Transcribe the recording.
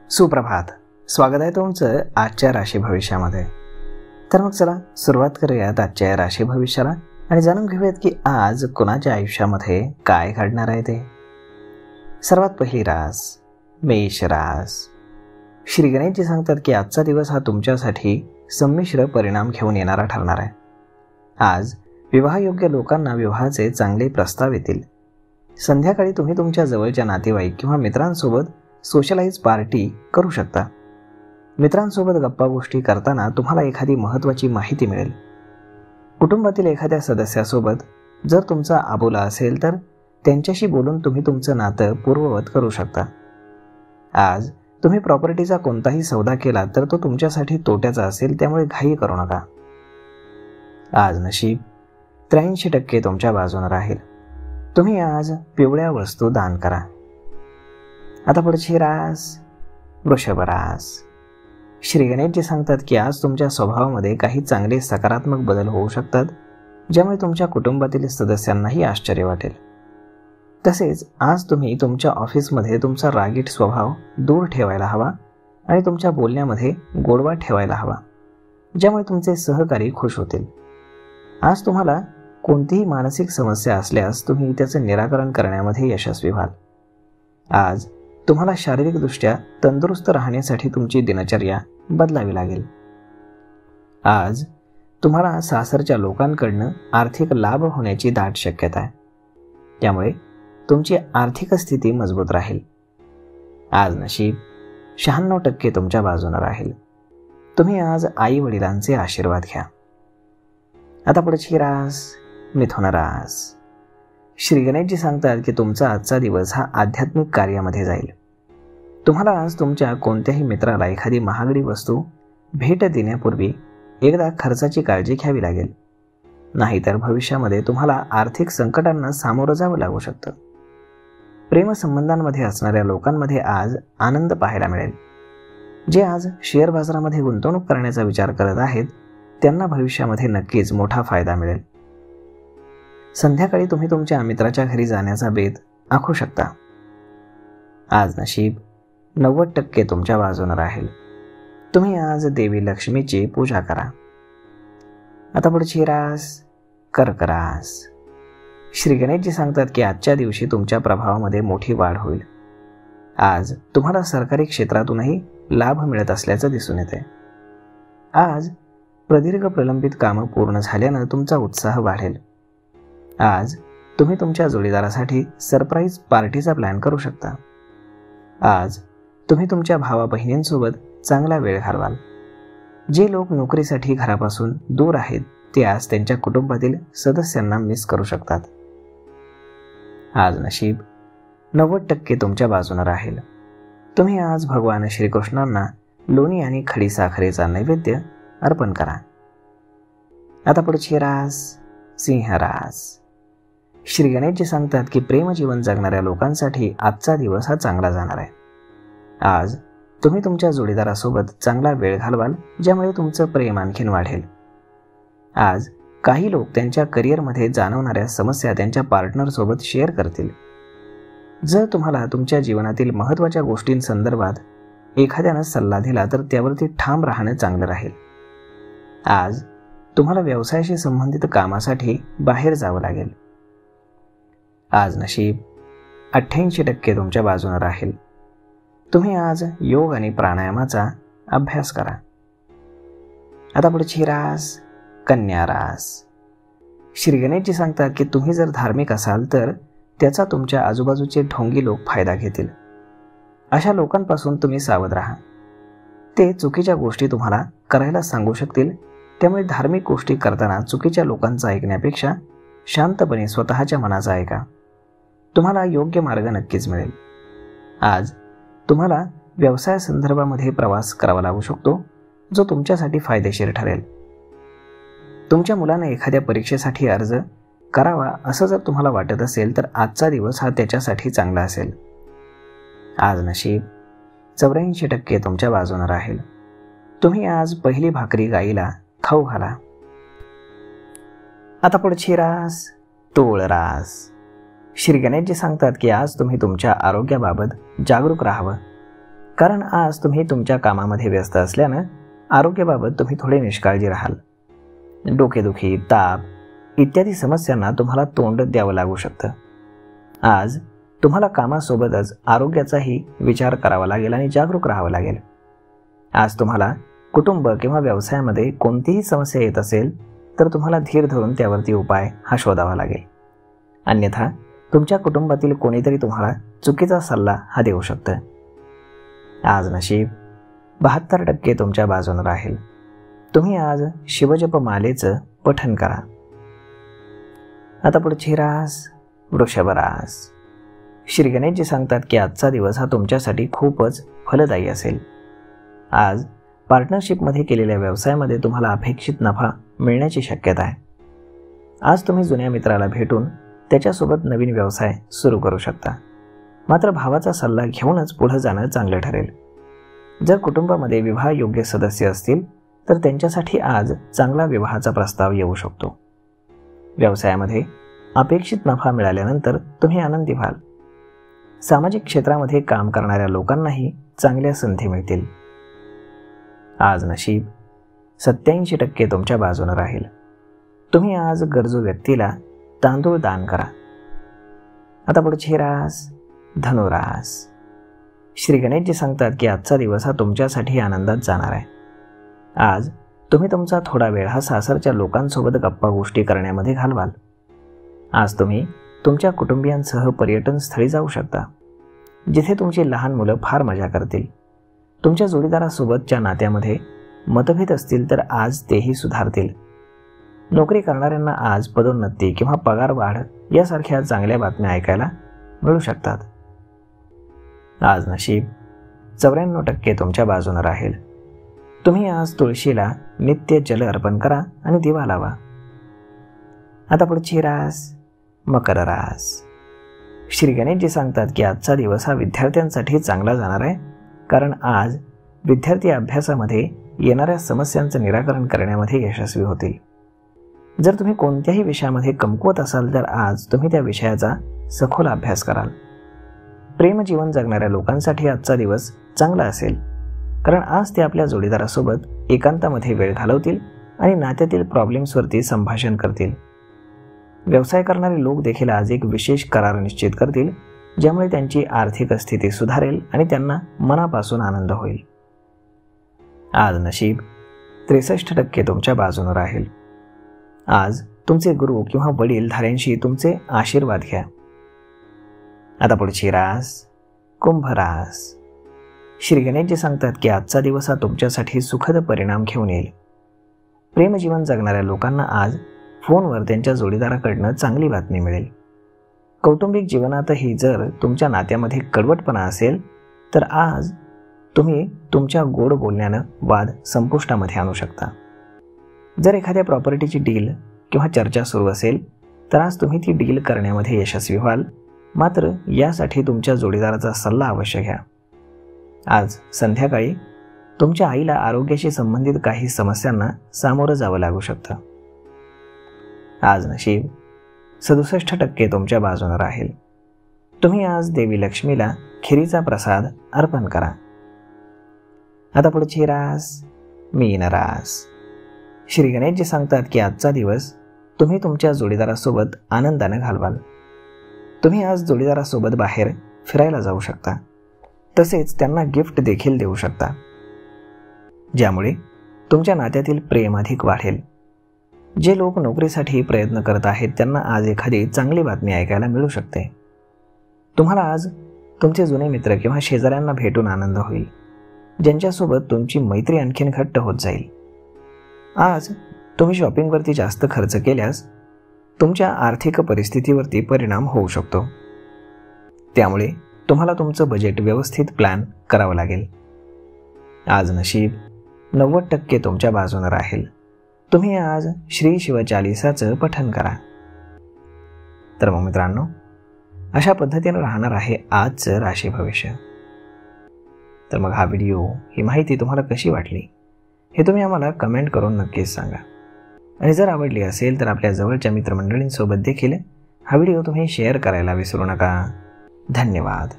सुप्रभात. स्वागत आहे तुमचं आजच्या राशी भविष्यामध्ये. तर मग चला सुरुवात करूयात आजच्या राशी भविष्याला आणि जाणून घेऊयात की आज कोणाच्या आयुष्यामध्ये काय घडणार आहे ते. सर्वात पहिली रास मेष रास. श्री गणेशजी सांगतात की आजचा दिवस हा तुमच्यासाठी संमिश्र परिणाम घेऊन येणारा ठरणार आहे. आज विवाहयोग्य लोकांना विवाहाचे चांगले प्रस्ताव येतील. संध्याकाळी तुम्ही तुमच्या जवळच्या नातेवाईक किंवा मित्रांसोबत सोशलाइज पार्टी करू शकता. मित्रांसोबत गप्पा गोष्टी करताना तुम्हाला एखादी महत्त्वाची माहिती मिळेल. कुटुंबातील एखाद्या सदस्यासोबत जर तुमचा आबोला असेल तर त्यांच्याशी बोलून तुम्ही तुमचं नातं पूर्ववत करू शकता. आज तुम्ही प्रॉपर्टीचा कोणताही सौदा केला तर तो तुमच्यासाठी तोट्याचा असेल, त्यामुळे घाई करू नका. आज नशीब 83% तुमच्या बाजूने राहील. तुम्ही आज पिवळ्या वस्तू दान करा. आता पुढची रास वृषभ रास. श्री गणेशजी सांगतात की आज तुमच्या स्वभावामध्ये काही चांगले सकारात्मक बदल होऊ शकतात, ज्यामुळे तुमच्या कुटुंबातील सदस्यांनाही आश्चर्य वाटेल. तसेच आज तुम्ही तुमच्या ऑफिसमध्ये तुमचा रागीट स्वभाव दूर ठेवायला हवा आणि तुमच्या बोलण्यामध्ये गोडवा ठेवायला हवा, ज्यामुळे तुमचे सहकारी खुश होतील. आज तुम्हाला कोणतीही मानसिक समस्या असल्यास तुम्ही त्याचे निराकरण करण्यामध्ये यशस्वी व्हाल. आज तुम्हाला शारीरिकदृष्ट्या तंदुरुस्त राहण्यासाठी तुमची दिनचर्या बदलावी लागेल. आज तुम्हाला सासरच्या लोकांकडून आर्थिक लाभ होण्याची दाट शक्यता आहे, त्यामुळे तुमची आर्थिक स्थिती मजबूत राहील. आज नशीब 96% तुमच्या बाजूने राहील. तुम्ही आज आई वडिलांचे आशीर्वाद घ्या. आता पुढची रास मिथुन रास. श्री गणेशजी सांगतात की तुमचा आजचा दिवस हा आध्यात्मिक कार्यामध्ये जाईल. तुम्हाला आज तुमच्या कोणत्याही मित्राला एखादी महागडी वस्तू भेट देण्यापूर्वी एकदा खर्चाची काळजी घ्यावी लागेल, नाहीतर भविष्यामध्ये तुम्हाला आर्थिक संकटांना सामोरं जावं लागू शकतं. प्रेमसंबंधांमध्ये असणाऱ्या लोकांमध्ये आज आनंद पाहायला मिळेल. जे आज शेअर बाजारामध्ये गुंतवणूक करण्याचा विचार करत आहेत त्यांना भविष्यामध्ये नक्कीच मोठा फायदा मिळेल. संध्याकाळी तुम्ही तुमच्या मित्राच्या घरी जाण्याचा बेत आखू शकता. आज नशीब 90% तुमच्या बाजूने राहील. तुम्ही आज देवी लक्ष्मीची पूजा करा. आता पुढची रास कर्क रास. श्री गणेशजी सांगतात की आजच्या दिवशी तुमच्या प्रभावामध्ये मोठी वाढ होईल. आज तुम्हाला सरकारी क्षेत्रातूनही लाभ मिळत असल्याचं दिसून येते. आज प्रदीर्घ प्रलंबित कामं पूर्ण झाल्यानं तुमचा उत्साह वाढेल. आज तुम्ही तुमच्या जोडीदारासाठी सरप्राईज पार्टीचा प्लॅन करू शकता. आज तुम्ही तुमच्या भावा बहिणींसोबत चांगला वेळ घालवाल. जे लोक नोकरीसाठी घरापासून दूर आहेत ते आज त्यांच्या कुटुंबातील सदस्यांना मिस करू शकतात. आज नशीब 90% तुमच्या बाजूने राहील. तुम्ही आज भगवान श्रीकृष्णांना लोणी आणि खडी साखरेचा नैवेद्य अर्पण करा. आता पुढची रास सिंह रास. श्री गणेशजी सांगतात की प्रेमजीवन जगणाऱ्या लोकांसाठी आजचा दिवस हा चांगला जाणार आहे. आज तुम्ही तुमच्या जोडीदारासोबत चांगला वेळ घालवाल, ज्यामुळे तुमचं प्रेम आणखीन वाढेल. आज काही लोक त्यांच्या करिअरमध्ये जाणवणाऱ्या समस्या त्यांच्या पार्टनरसोबत शेअर करतील. जर तुम्हाला तुमच्या जीवनातील महत्त्वाच्या गोष्टींसंदर्भात एखाद्यानं सल्ला दिला तर त्यावरती ठाम राहणं चांगलं राहील. आज तुम्हाला व्यवसायाशी संबंधित कामासाठी बाहेर जावं लागेल. आज नशीब 88% तुमच्या बाजूने राहील. तुम्ही आज योग आणि प्राणायामाचा अभ्यास करा. आता पुढची रास कन्या रास. श्री गणेशजी सांगतात की तुम्ही जर धार्मिक असाल तर त्याचा तुमच्या आजूबाजूचे ढोंगी लोक फायदा घेतील. अशा लोकांपासून तुम्ही सावध राहा. ते चुकीच्या गोष्टी तुम्हाला करायला सांगू शकतील, त्यामुळे धार्मिक गोष्टी करताना चुकीच्या लोकांचं ऐकण्यापेक्षा शांतपणे स्वतःच्या मनाचा ऐका. तुम्हाला योग्य मार्ग नक्कीच मिळेल. आज तुम्हाला व्यवसायासंदर्भामध्ये प्रवास करावा लागू शकतो, जो तुमच्यासाठी फायदेशीर ठरेल. तुमच्या मुलाने एखाद्या परीक्षेसाठी अर्ज करावा असं जर तुम्हाला वाटत असेल तर आजचा दिवस हा त्याच्यासाठी चांगला असेल. आज नशीब 84% तुमच्या बाजूने राहील. तुम्ही आज पहिली भाकरी गाईला खाऊ घाला. आता पुढची रास तूळ रास. श्री गणेशजी सांगतात की आज तुम्ही तुमच्या आरोग्याबाबत जागरूक राहावं. कारण आज तुम्ही तुमच्या कामामध्ये व्यस्त असल्यानं आरोग्याबाबत तुम्ही थोडे निष्काळजी राहाल. डोकेदुखी, ताप इत्यादी समस्यांना तुम्हाला तोंड द्यावं लागू शकतं. आज तुम्हाला कामासोबतच आरोग्याचाही विचार करावा लागेल आणि जागरूक राहावं लागेल. आज तुम्हाला कुटुंब किंवा व्यवसायामध्ये कोणतीही समस्या येत असेल तर तुम्हाला धीर धरून त्यावरती उपाय हा शोधावा लागेल. अन्यथा तुमच्या कुटुंबातील कोणीतरी तुम्हाला चुकीचा सल्ला हा देऊ शकतं. आज नशीब 72% तुमच्या बाजूने राहील. तुम्ही आज शिवजप मालेचं पठण करा. आता पुढची रास वृषभ रास. श्री गणेशजी सांगतात की आजचा दिवस हा तुमच्यासाठी खूपच फलदायी असेल. आज पार्टनरशिपमध्ये केलेल्या व्यवसायामध्ये तुम्हाला अपेक्षित नफा मिळण्याची शक्यता आहे. आज तुम्ही जुन्या मित्राला भेटून त्याच्यासोबत नवीन व्यवसाय सुरू करू शकता. मात्र भावाचा सल्ला घेऊनच पुढे जाणं चांगलं ठरेल. जर कुटुंबामध्ये विवाह योग्य सदस्य असतील तर त्यांच्यासाठी आज चांगला विवाहाचा प्रस्ताव येऊ शकतो. व्यवसायामध्ये अपेक्षित नफा मिळाल्यानंतर तुम्ही आनंदी व्हाल. सामाजिक क्षेत्रामध्ये काम करणाऱ्या लोकांनाही चांगल्या संधी मिळतील. आज नशीब 87% तुमच्या बाजूने राहील. तुम्ही आज गरजू व्यक्तीला तांदूळ दान करा. आता पुढची रास धनुरास. श्री गणेशजी सांगतात की आजचा दिवस हा तुमच्यासाठी आनंदात जाणार आहे. आज तुम्ही तुमचा थोडा वेळ हा सासरच्या लोकांसोबत गप्पा गोष्टी करण्यामध्ये घालवाल. आज तुम्ही तुमच्या कुटुंबियांसह पर्यटन स्थळी जाऊ शकता, जिथे तुमची लहान मुलं फार मजा करतील. तुमच्या जोडीदारासोबतच्या नात्यामध्ये मतभेद असतील तर आज तेही सुधारतील. नोकरी करणाऱ्यांना आज पदोन्नती किंवा पगार वाढ यासारख्या चांगल्या बातम्या ऐकायला मिळू शकतात. आज नशीब 94% तुमच्या बाजूने राहील. तुम्ही आज तुळशीला नित्य जल अर्पण करा आणि दिवा लावा. आता पुढची रास मकर रास. श्री गणेशजी सांगतात की आजचा दिवस हा विद्यार्थ्यांसाठी चांगला जाणार आहे, कारण आज विद्यार्थी अभ्यासामध्ये येणाऱ्या समस्यांचं निराकरण करण्यामध्ये यशस्वी होतील. जर तुम्ही कोणत्याही विषयामध्ये कमकुवत असाल तर आज तुम्ही त्या विषयाचा सखोल अभ्यास कराल. प्रेमजीवन जगणाऱ्या लोकांसाठी आजचा दिवस चांगला असेल, कारण आज ते आपल्या जोडीदारासोबत एकांतामध्ये वेळ घालवतील आणि नात्यातील प्रॉब्लेम्सवरती संभाषण करतील. व्यवसाय करणारे लोक देखील आज एक विशेष करार निश्चित करतील, ज्यामुळे त्यांची आर्थिक स्थिती सुधारेल आणि त्यांना मनापासून आनंद होईल. आज नशीब 63% तुमच्या बाजूने राहील. आज तुमचे गुरु किंवा वडील धाऱ्यांशी तुमचे आशीर्वाद घ्या. आता पुढची रास कुंभ रास. श्री गणेशजी सांगतात की आजचा दिवस हा तुमच्यासाठी सुखद परिणाम घेऊन येईल. प्रेमजीवन जगणाऱ्या लोकांना आज फोनवर त्यांच्या जोडीदाराकडनं चांगली बातमी मिळेल. कौटुंबिक जीवनातही जर तुमच्या नात्यामध्ये कडवटपणा असेल तर आज तुम्ही तुमच्या गोड बोलण्यानं वाद संपुष्टामध्ये आणू शकता. जर एखाद्या प्रॉपर्टीची डील किंवा चर्चा सुरू असेल तर आज तुम्ही ती डील करण्यामध्ये यशस्वी व्हाल. मात्र यासाठी तुमच्या जोडीदाराचा सल्ला अवश्य घ्या. आज संध्याकाळी तुमच्या आईला आरोग्याशी संबंधित काही समस्यांना सामोरं जावं लागू शकतं. आज नशीब 67% तुमच्या बाजूने राहील. तुम्ही आज देवी लक्ष्मीला खिरीचा प्रसाद अर्पण करा. आता पुढची रास मीन रास. श्री गणेशजी सांगतात की आजचा दिवस तुम्ही तुमच्या जोडीदारासोबत आनंदाने घालवाल. तुम्ही आज जोडीदारासोबत बाहेर फिरायला जाऊ शकता. तसेच त्यांना गिफ्ट देखील देऊ शकता, ज्यामुळे तुमच्या नात्यातील प्रेम अधिक वाढेल. जे लोक नोकरीसाठी प्रयत्न करत आहेत त्यांना आज एखादी चांगली बातमी ऐकायला मिळू शकते. तुम्हाला आज तुमचे जुने मित्र किंवा शेजाऱ्यांना भेटून आनंद होईल, ज्यांच्यासोबत तुमची मैत्री आणखीन घट्ट होत जाईल. आज तुम्ही शॉपिंगवरती जास्त खर्च केल्यास तुमच्या आर्थिक परिस्थितीवरती परिणाम होऊ शकतो. त्यामुळे तुम्हाला तुमचं बजेट व्यवस्थित प्लॅन करावं लागेल. आज नशीब 90% तुमच्या बाजूने राहील. तुम्ही आज श्री शिवचालिसाचं पठण करा. तर मग मित्रांनो, अशा पद्धतीने राहणार आहे आजचं राशी भविष्य. तर मग हा व्हिडिओ, ही माहिती तुम्हाला कशी वाटली हे तुम्ही आम्हाला कमेंट करून नक्कीच सांगा. आणि जर आवडली असेल तर आपल्या जवळच्या मित्रमंडळींसोबत देखील हा व्हिडिओ तुम्ही शेअर करायला विसरू नका. धन्यवाद.